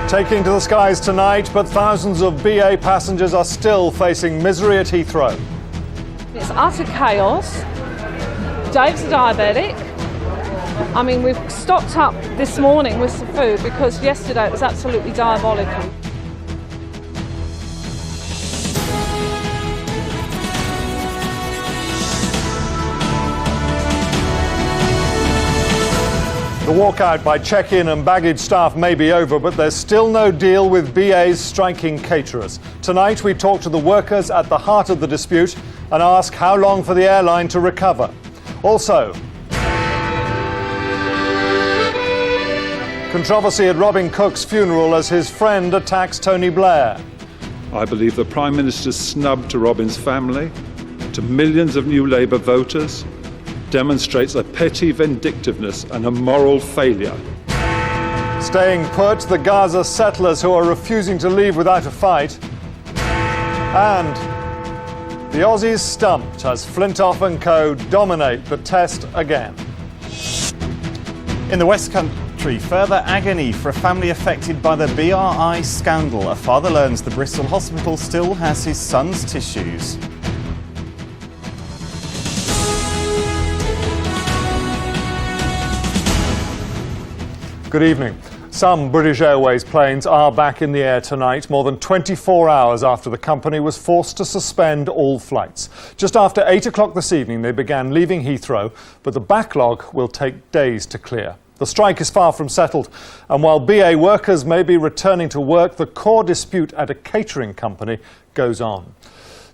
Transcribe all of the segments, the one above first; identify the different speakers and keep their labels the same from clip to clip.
Speaker 1: Taking to the skies tonight, but thousands of BA passengers are still facing misery at Heathrow.
Speaker 2: It's utter chaos. Dave's a diabetic. I mean, we've stocked up this morning with some food because yesterday it was absolutely diabolical.
Speaker 1: The walkout by check-in and baggage staff may be over, but there's still no deal with BA's striking caterers. Tonight we talk to the workers at the heart of the dispute and ask how long for the airline to recover. Also, controversy at Robin Cook's funeral as his friend attacks Tony Blair.
Speaker 3: I believe the Prime Minister's snub to Robin's family, to millions of New Labour voters, demonstrates a petty vindictiveness and a moral failure.
Speaker 1: Staying put, the Gaza settlers who are refusing to leave without a fight. And the Aussies stumped as Flintoff and co dominate the test again.
Speaker 4: In the West Country, further agony for a family affected by the BRI scandal. A father learns the Bristol hospital still has his son's tissues.
Speaker 1: Good evening. Some British Airways planes are back in the air tonight, more than 24 hours after the company was forced to suspend all flights. Just after 8 o'clock this evening, they began leaving Heathrow, but the backlog will take days to clear. The strike is far from settled, and while BA workers may be returning to work, the core dispute at a catering company goes on.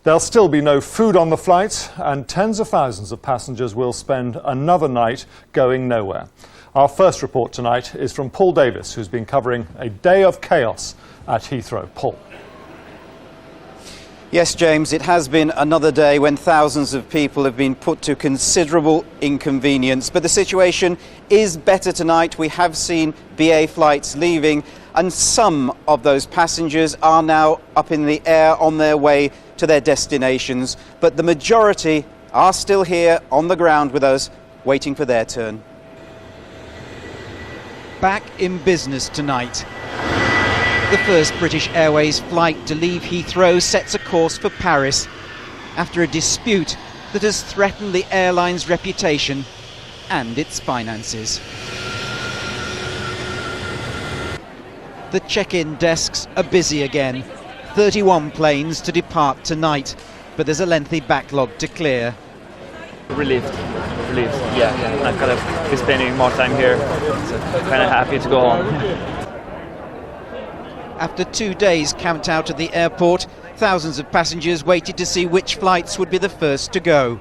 Speaker 1: There'll still be no food on the flights, and tens of thousands of passengers will spend another night going nowhere. Our first report tonight is from Paul Davis, who's been covering a day of chaos at Heathrow. Paul.
Speaker 4: Yes, James, it has been another day when thousands of people have been put to considerable inconvenience. But the situation is better tonight. We have seen BA flights leaving, and some of those passengers are now up in the air on their way to their destinations. But the majority are still here on the ground with us, waiting for their turn.
Speaker 5: Back in business tonight. The first British Airways flight to leave Heathrow sets a course for Paris after a dispute that has threatened the airline's reputation and its finances. The check-in desks are busy again. 31 planes to depart tonight, but there's a lengthy backlog to clear.
Speaker 6: Relieved, yeah. I've kind of been spending more time here, so kind of happy to go home.
Speaker 5: After 2 days camped out at the airport, thousands of passengers waited to see which flights would be the first to go.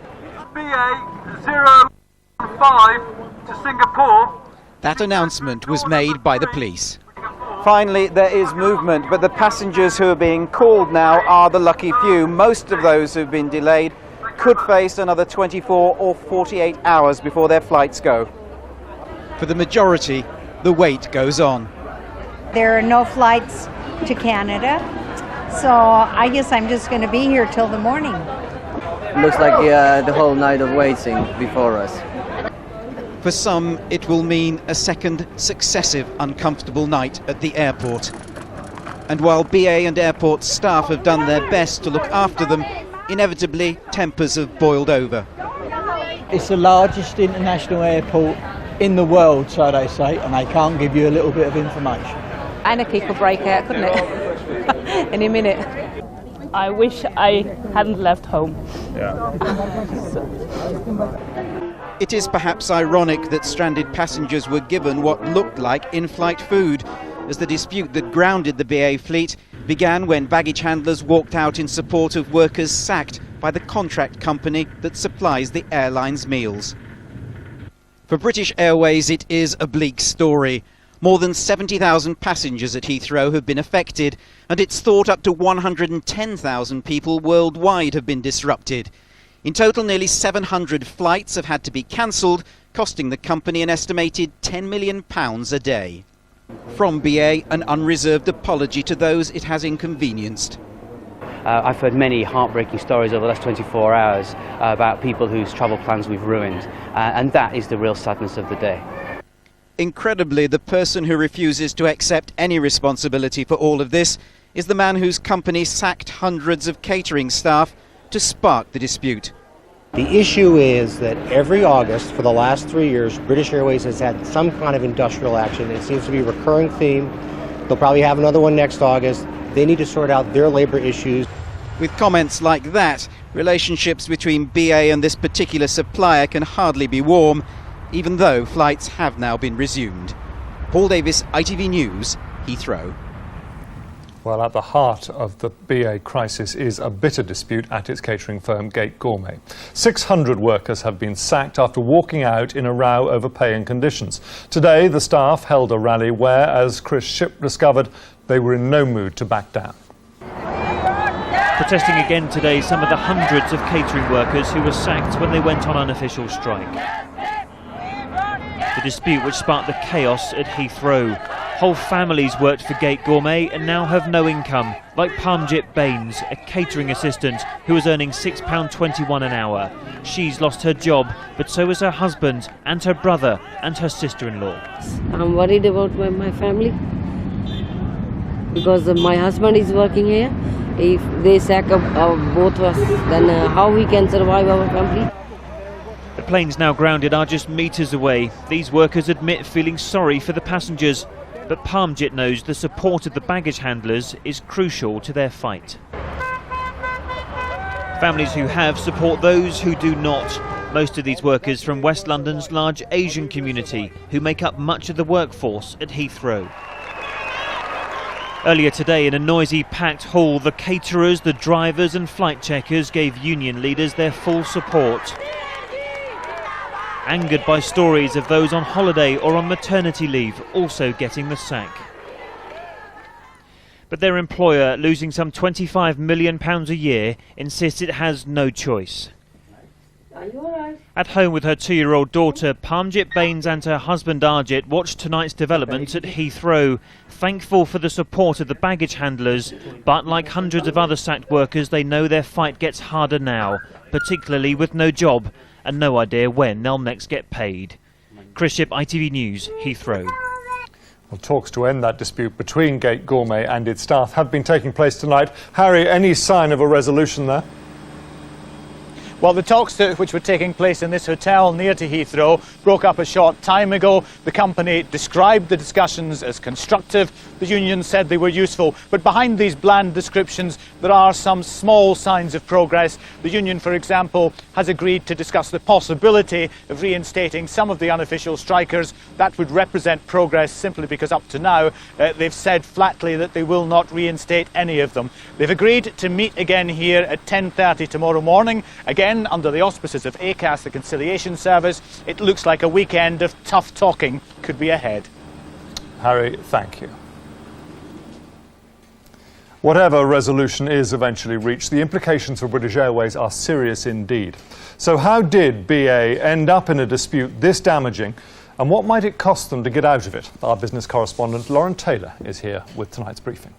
Speaker 7: BA 05 to Singapore.
Speaker 5: That announcement was made by the police.
Speaker 4: Finally, there is movement, but the passengers who are being called now are the lucky few. Most of those who've been delayed could face another 24 or 48 hours before their flights go.
Speaker 5: For the majority, the wait goes on.
Speaker 8: There are no flights to Canada, so I guess I'm just going to be here till the morning.
Speaker 9: Looks like the whole night of waiting before us.
Speaker 5: For some, it will mean a second successive uncomfortable night at the airport. And while BA and airport staff have done their best to look after them, inevitably tempers have boiled over.
Speaker 10: It's the largest international airport in the world, so they say, and they can't give you a little bit of information.
Speaker 2: Anarchy could break out, couldn't it? Any minute.
Speaker 11: I wish I hadn't left home.
Speaker 5: It is perhaps ironic that stranded passengers were given what looked like in-flight food, as the dispute that grounded the BA fleet began when baggage handlers walked out in support of workers sacked by the contract company that supplies the airline's meals. For British Airways, it is a bleak story. More than 70,000 passengers at Heathrow have been affected, and it's thought up to 110,000 people worldwide have been disrupted. In total, nearly 700 flights have had to be cancelled, costing the company an estimated £10 million a day. From BA, an unreserved apology to those it has inconvenienced.
Speaker 12: I've heard many heartbreaking stories over the last 24 hours about people whose travel plans we've ruined, and that is the real sadness of the day.
Speaker 5: Incredibly, the person who refuses to accept any responsibility for all of this is the man whose company sacked hundreds of catering staff to spark the dispute.
Speaker 13: The issue is that every August for the last 3 years, British Airways has had some kind of industrial action. It seems to be a recurring theme. They'll probably have another one next August. They need to sort out their labour issues.
Speaker 5: With comments like that, relationships between BA and this particular supplier can hardly be warm, even though flights have now been resumed. Paul Davis, ITV News, Heathrow.
Speaker 1: Well, at the heart of the BA crisis is a bitter dispute at its catering firm Gate Gourmet. 600 workers have been sacked after walking out in a row over pay and conditions. Today, the staff held a rally where, as Chris Shipp discovered, they were in no mood to back down.
Speaker 14: Protesting again today, some of the hundreds of catering workers who were sacked when they went on unofficial strike. The dispute which sparked the chaos at Heathrow. Whole families worked for Gate Gourmet and now have no income, like Parmjit Bains, a catering assistant who was earning £6.21 an hour. She's lost her job, but so has her husband and her brother and her sister-in-law.
Speaker 15: I'm worried about my family because my husband is working here. If they sack up both of us, then how we can survive our family?
Speaker 14: The planes now grounded are just metres away. These workers admit feeling sorry for the passengers, but Parmjit knows the support of the baggage handlers is crucial to their fight. Families who have support those who do not. Most of these workers from West London's large Asian community, who make up much of the workforce at Heathrow. Earlier today, in a noisy, packed hall, the caterers, the drivers and flight checkers gave union leaders their full support. Angered by stories of those on holiday or on maternity leave also getting the sack. But their employer, losing some £25 million a year, insists it has no choice.
Speaker 15: Are you all right?
Speaker 14: At home with her 2-year-old daughter, Parmjit Bains and her husband Arjit watched tonight's developments at Heathrow, thankful for the support of the baggage handlers, but like hundreds of other sacked workers, they know their fight gets harder now, particularly with no job and no idea when they'll next get paid. Chris Shipp, ITV News, Heathrow.
Speaker 1: Well, talks to end that dispute between Gate Gourmet and its staff have been taking place tonight. Harry, any sign of a resolution there?
Speaker 16: Well, the talks which were taking place in this hotel near to Heathrow broke up a short time ago. The company described the discussions as constructive. The union said they were useful. But behind these bland descriptions, there are some small signs of progress. The union, for example, has agreed to discuss the possibility of reinstating some of the unofficial strikers. That would represent progress simply because up to now they've said flatly that they will not reinstate any of them. They've agreed to meet again here at 10:30 tomorrow morning. Again, under the auspices of ACAS, the conciliation service, it looks like a weekend of tough talking could be ahead.
Speaker 1: Harry, thank you. Whatever resolution is eventually reached, the implications for British Airways are serious indeed. So how did BA end up in a dispute this damaging, and what might it cost them to get out of it? Our business correspondent Lauren Taylor is here with tonight's briefing.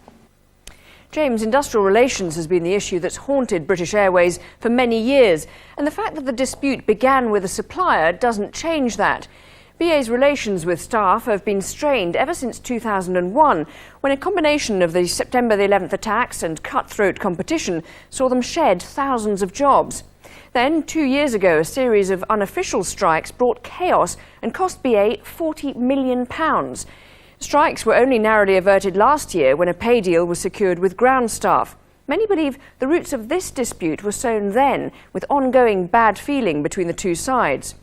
Speaker 17: James, industrial relations has been the issue that's haunted British Airways for many years, and the fact that the dispute began with a supplier doesn't change that. BA's relations with staff have been strained ever since 2001, when a combination of the September the 11th attacks and cutthroat competition saw them shed thousands of jobs. Then, 2 years ago, a series of unofficial strikes brought chaos and cost BA £40 million. Strikes were only narrowly averted last year when a pay deal was secured with ground staff. Many believe the roots of this dispute were sown then, with ongoing bad feeling between the two sides.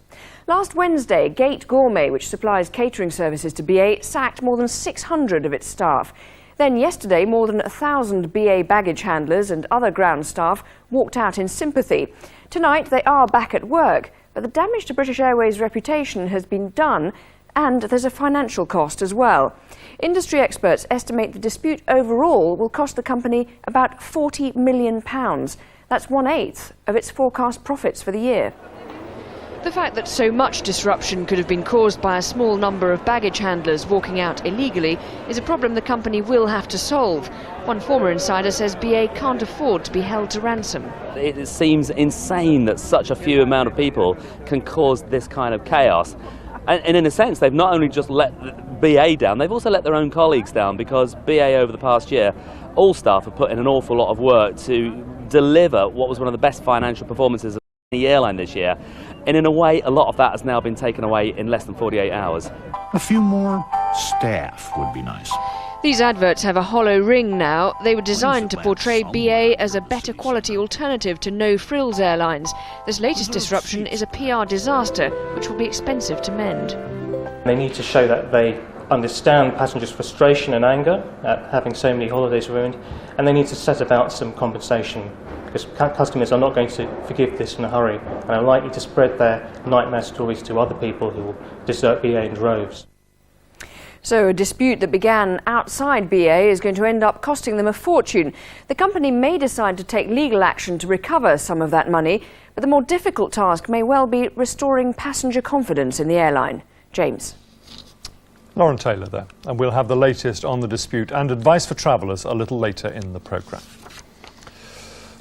Speaker 17: Last Wednesday, Gate Gourmet, which supplies catering services to BA, sacked more than 600 of its staff. Then yesterday, more than 1,000 BA baggage handlers and other ground staff walked out in sympathy. Tonight, they are back at work, but the damage to British Airways' reputation has been done, and there's a financial cost as well. Industry experts estimate the dispute overall will cost the company about £40 million. That's 1/8 of its forecast profits for the year.
Speaker 18: The fact that so much disruption could have been caused by a small number of baggage handlers walking out illegally is a problem the company will have to solve. One former insider says BA can't afford to be held to ransom.
Speaker 19: It seems insane that such a few amount of people can cause this kind of chaos. And in a sense, they've not only just let BA down, they've also let their own colleagues down, because BA over the past year, all staff have put in an awful lot of work to deliver what was one of the best financial performances of any airline this year. And in a way, a lot of that has now been taken away in less than 48 hours.
Speaker 20: A few more staff would be nice.
Speaker 18: These adverts have a hollow ring now. They were designed to portray BA as a better quality alternative to no-frills airlines. This latest disruption is a PR disaster, which will be expensive to mend.
Speaker 21: They need to show that they understand passengers' frustration and anger at having so many holidays ruined, and they need to set about some compensation, because customers are not going to forgive this in a hurry and are likely to spread their nightmare stories to other people who will desert BA in droves.
Speaker 17: So a dispute that began outside BA is going to end up costing them a fortune. The company may decide to take legal action to recover some of that money, but the more difficult task may well be restoring passenger confidence in the airline. James.
Speaker 1: Lauren Taylor there, and we'll have the latest on the dispute and advice for travellers a little later in the programme.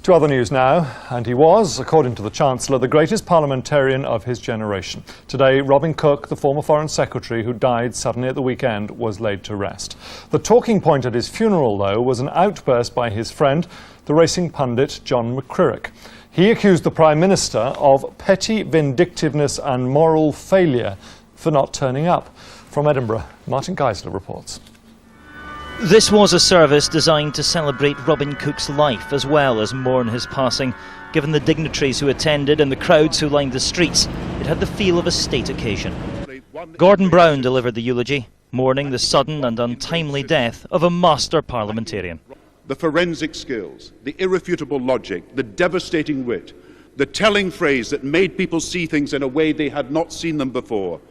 Speaker 1: To other news now, and he was, according to the Chancellor, the greatest parliamentarian of his generation. Today, Robin Cook, the former Foreign Secretary who died suddenly at the weekend, was laid to rest. The talking point at his funeral, though, was an outburst by his friend, the racing pundit John McCririck. He accused the Prime Minister of petty vindictiveness and moral failure for not turning up. From Edinburgh, Martin Geisler reports.
Speaker 14: This was a service designed to celebrate Robin Cook's life as well as mourn his passing. Given the dignitaries who attended and the crowds who lined the streets, it had the feel of a state occasion. Gordon Brown delivered the eulogy, mourning the sudden and untimely death of a master parliamentarian.
Speaker 22: The forensic skills, the irrefutable logic, the devastating wit, the telling phrase that made people see things in a way they had not seen them before.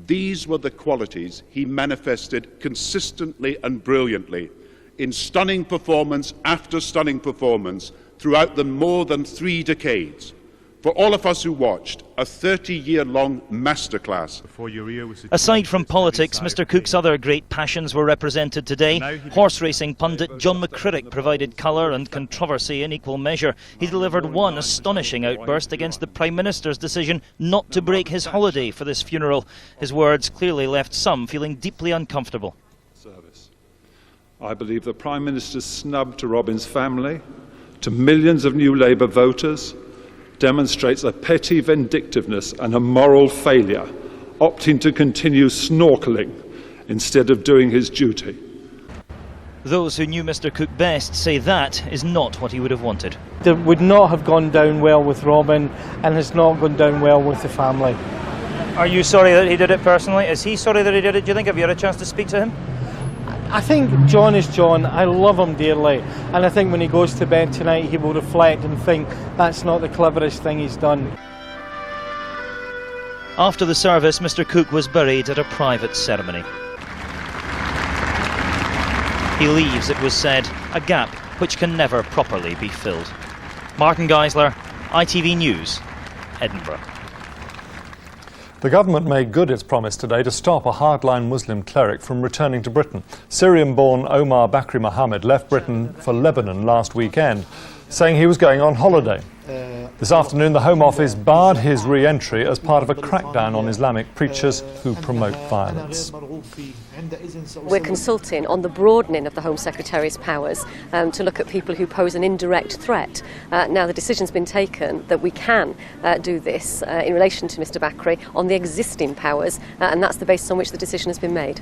Speaker 22: These were the qualities he manifested consistently and brilliantly in stunning performance after stunning performance throughout the more than 3 decades. For all of us who watched, a 30-year-long masterclass.
Speaker 14: Aside from politics, Mr Cook's other great passions were represented today. Horse racing pundit John McCririck provided colour and controversy in equal measure. He delivered one astonishing outburst against the Prime Minister's decision not to break his holiday for this funeral. His words clearly left some feeling deeply uncomfortable.
Speaker 3: I believe the Prime Minister's snub to Robin's family, to millions of new Labour voters, demonstrates a petty vindictiveness and a moral failure, opting to continue snorkelling instead of doing his duty.
Speaker 14: Those who knew Mr Cook best say that is not what he would have wanted.
Speaker 10: It would not have gone down well with Robin and has not gone down well with the family.
Speaker 14: Are you sorry that he did it personally? Is he sorry that he did it? Do you think, have you had a chance to speak to him?
Speaker 10: I think John is John. I love him dearly, and I think when he goes to bed tonight he will reflect and think that's not the cleverest thing he's done.
Speaker 14: After the service, Mr Cook was buried at a private ceremony. He leaves, it was said, a gap which can never properly be filled. Martin Geisler, ITV News, Edinburgh.
Speaker 1: The government made good its promise today to stop a hardline Muslim cleric from returning to Britain. Syrian-born Omar Bakri Mohammed left Britain for Lebanon last weekend, saying he was going on holiday. This afternoon, the Home Office barred his re-entry as part of a crackdown on Islamic preachers who promote violence.
Speaker 23: We're consulting on the broadening of the Home Secretary's powers to look at people who pose an indirect threat. Now, the decision's been taken that we can do this in relation to Mr Bakri on the existing powers, and that's the basis on which the decision has been made.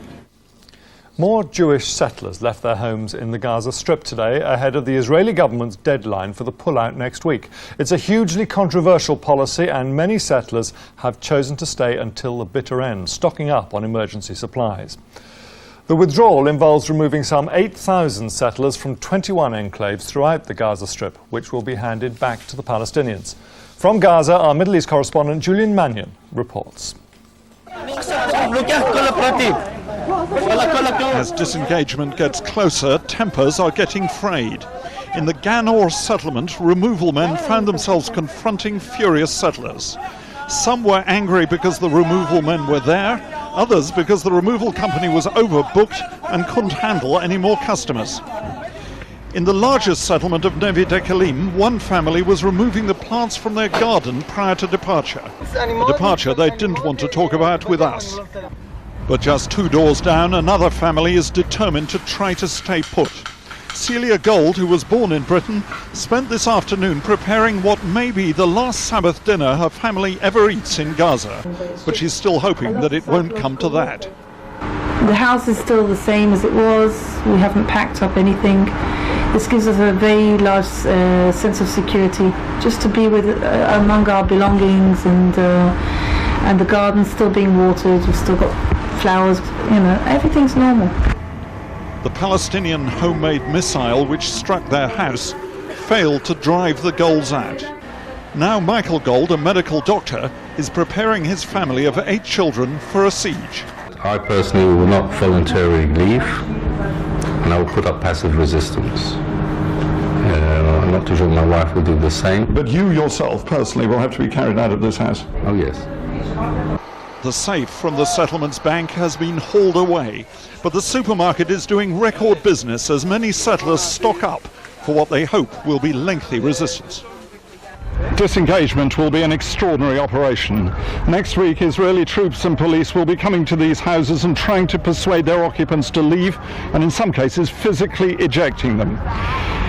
Speaker 1: More Jewish settlers left their homes in the Gaza Strip today ahead of the Israeli government's deadline for the pullout next week. It's a hugely controversial policy, and many settlers have chosen to stay until the bitter end, stocking up on emergency supplies. The withdrawal involves removing some 8,000 settlers from 21 enclaves throughout the Gaza Strip, which will be handed back to the Palestinians. From Gaza, our Middle East correspondent Julian Mannion reports.
Speaker 24: As disengagement gets closer, tempers are getting frayed. In the Gan-Or settlement, removal men found themselves confronting furious settlers. Some were angry because the removal men were there, others because the removal company was overbooked and couldn't handle any more customers. In the largest settlement of Nevi Dekalim, one family was removing the plants from their garden prior to departure. A departure they didn't want to talk about with us. But just 2 doors down, another family is determined to try to stay put. Celia Gold, who was born in Britain, spent this afternoon preparing what may be the last Sabbath dinner her family ever eats in Gaza. But she's still hoping that it won't come to that.
Speaker 4: The house is still the same as it was. We haven't packed up anything. This gives us a very large sense of security, just to be with among our belongings, and the garden's still being watered. We've still got flowers. Everything's normal.
Speaker 24: The Palestinian homemade missile which struck their house failed to drive the Golds out. Now Michael Gold, a medical doctor, is preparing his family of 8 children for a siege.
Speaker 6: I personally will not voluntarily leave, and I will put up passive resistance. I'm not too sure my wife will do the same.
Speaker 24: But you yourself personally will have to be carried out of this house?
Speaker 6: Oh yes.
Speaker 24: The safe from the settlement's bank has been hauled away, but the supermarket is doing record business as many settlers stock up for what they hope will be lengthy resistance. Disengagement will be an extraordinary operation. Next week, Israeli troops and police will be coming to these houses and trying to persuade their occupants to leave, and in some cases physically ejecting them.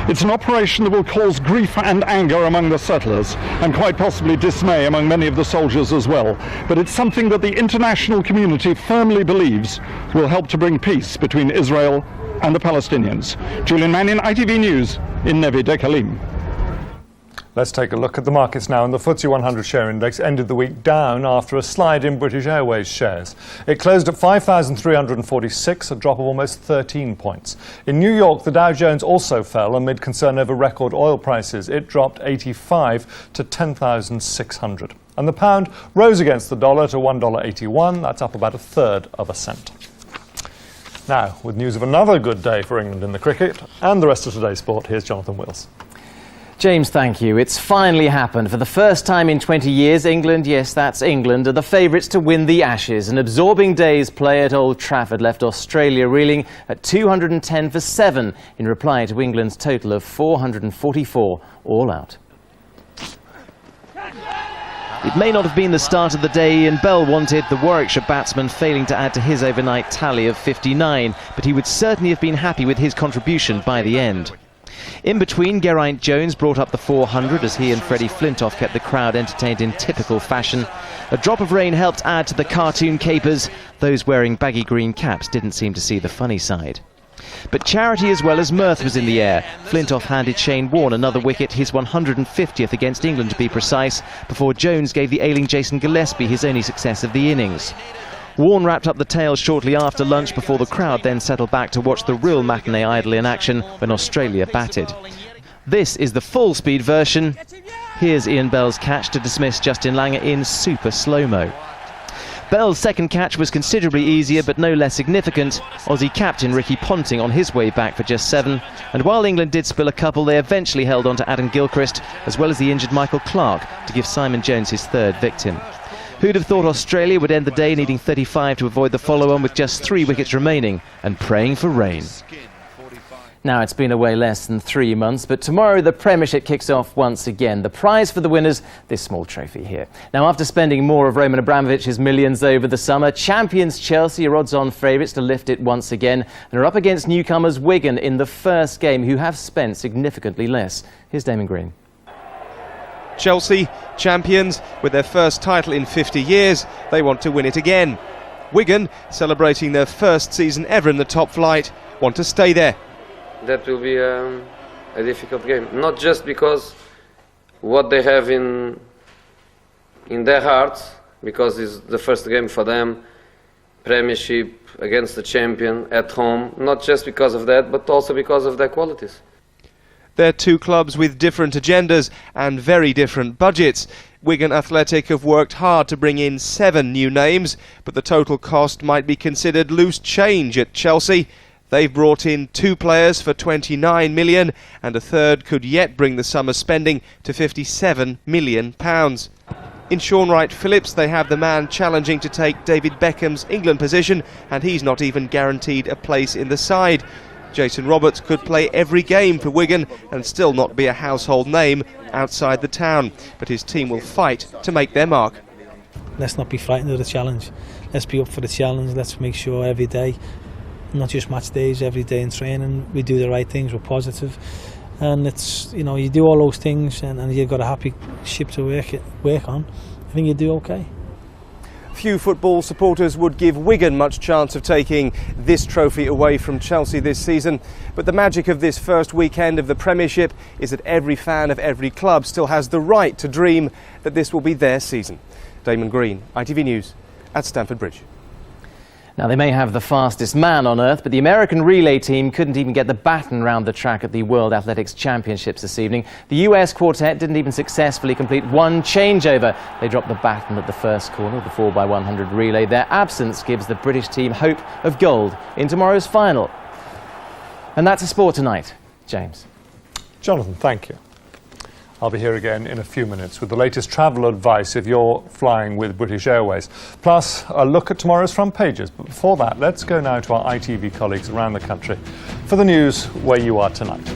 Speaker 24: It's an operation that will cause grief and anger among the settlers, and quite possibly dismay among many of the soldiers as well. But it's something that the international community firmly believes will help to bring peace between Israel and the Palestinians. Julian Mannion, ITV News, in Nevi Dekalim.
Speaker 1: Let's take a look at the markets now, and the FTSE 100 share index ended the week down after a slide in British Airways shares. It closed at 5,346, a drop of almost 13 points. In New York, the Dow Jones also fell amid concern over record oil prices. It dropped 85 to 10,600. And the pound rose against the dollar to $1.81. That's up about 1/3 of a cent. Now, with news of another good day for England in the cricket and the rest of today's sport, here's Jonathan Wills.
Speaker 7: James, thank you. It's finally happened. For the first time in 20 years, England, yes, that's England, are the favourites to win the Ashes. An absorbing day's play at Old Trafford left Australia reeling at 210 for 7 in reply to England's total of 444 all out. It may not have been the start of the day Ian Bell wanted, the Warwickshire batsman failing to add to his overnight tally of 59, but he would certainly have been happy with his contribution by the end. In between, Geraint Jones brought up the 400 as he and Freddie Flintoff kept the crowd entertained in typical fashion. A drop of rain helped add to the cartoon capers. Those wearing baggy green caps didn't seem to see the funny side. But charity as well as mirth was in the air. Flintoff handed Shane Warne another wicket, his 150th against England to be precise, before Jones gave the ailing Jason Gillespie his only success of the innings. Warne wrapped up the tale shortly after lunch before the crowd then settled back to watch the real matinee idol in action when Australia batted. This is the full-speed version. Here's Ian Bell's catch to dismiss Justin Langer in super slow-mo. Bell's second catch was considerably easier but no less significant. Aussie captain Ricky Ponting on his way back for just 7. And while England did spill a couple, they eventually held on to Adam Gilchrist as well as the injured Michael Clarke to give Simon Jones his 3rd victim. Who'd have thought Australia would end the day needing 35 to avoid the follow-on with just 3 wickets remaining and praying for rain. Now, it's been away less than 3 months, but tomorrow the Premiership kicks off once again. The prize for the winners, this small trophy here. Now, after spending more of Roman Abramovich's millions over the summer, champions Chelsea are odds-on favourites to lift it once again and are up against newcomers Wigan in the first game, who have spent significantly less. Here's Damon Green.
Speaker 8: Chelsea, champions, with their first title in 50 years, they want to win it again. Wigan, celebrating their first season ever in the top flight, want to stay there.
Speaker 25: That will be a difficult game, not just because what they have in their hearts, because it's the first game for them, Premiership against the champion at home, not just because of that, but also because of their qualities.
Speaker 8: They're two clubs with different agendas and very different budgets. Wigan Athletic have worked hard to bring in 7 new names, but the total cost might be considered loose change at Chelsea. They've brought in 2 players for £29 million, and a third could yet bring the summer spending to £57 million. In Sean Wright-Phillips, they have the man challenging to take David Beckham's England position, and he's not even guaranteed a place in the side. Jason Roberts could play every game for Wigan and still not be a household name outside the town, but his team will fight to make their mark.
Speaker 2: Let's not be frightened of the challenge. Let's be up for the challenge. Let's make sure every day, not just match days, every day in training, we do the right things, we're positive. And it's, you know, you do all those things and you've got a happy ship to work on. I think you do okay.
Speaker 8: Few football supporters would give Wigan much chance of taking this trophy away from Chelsea this season, but the magic of this first weekend of the Premiership is that every fan of every club still has the right to dream that this will be their season. Damon Green, ITV News at Stamford Bridge.
Speaker 7: Now, they may have the fastest man on earth, but the American relay team couldn't even get the baton round the track at the World Athletics Championships this evening. The US quartet didn't even successfully complete one changeover. They dropped the baton at the first corner of the 4x100 relay. Their absence gives the British team hope of gold in tomorrow's final. And that's a sport tonight. James.
Speaker 1: Jonathan, thank you. I'll be here again in a few minutes with the latest travel advice if you're flying with British Airways. Plus, a look at tomorrow's front pages. But before that, let's go now to our ITV colleagues around the country for the news where you are tonight.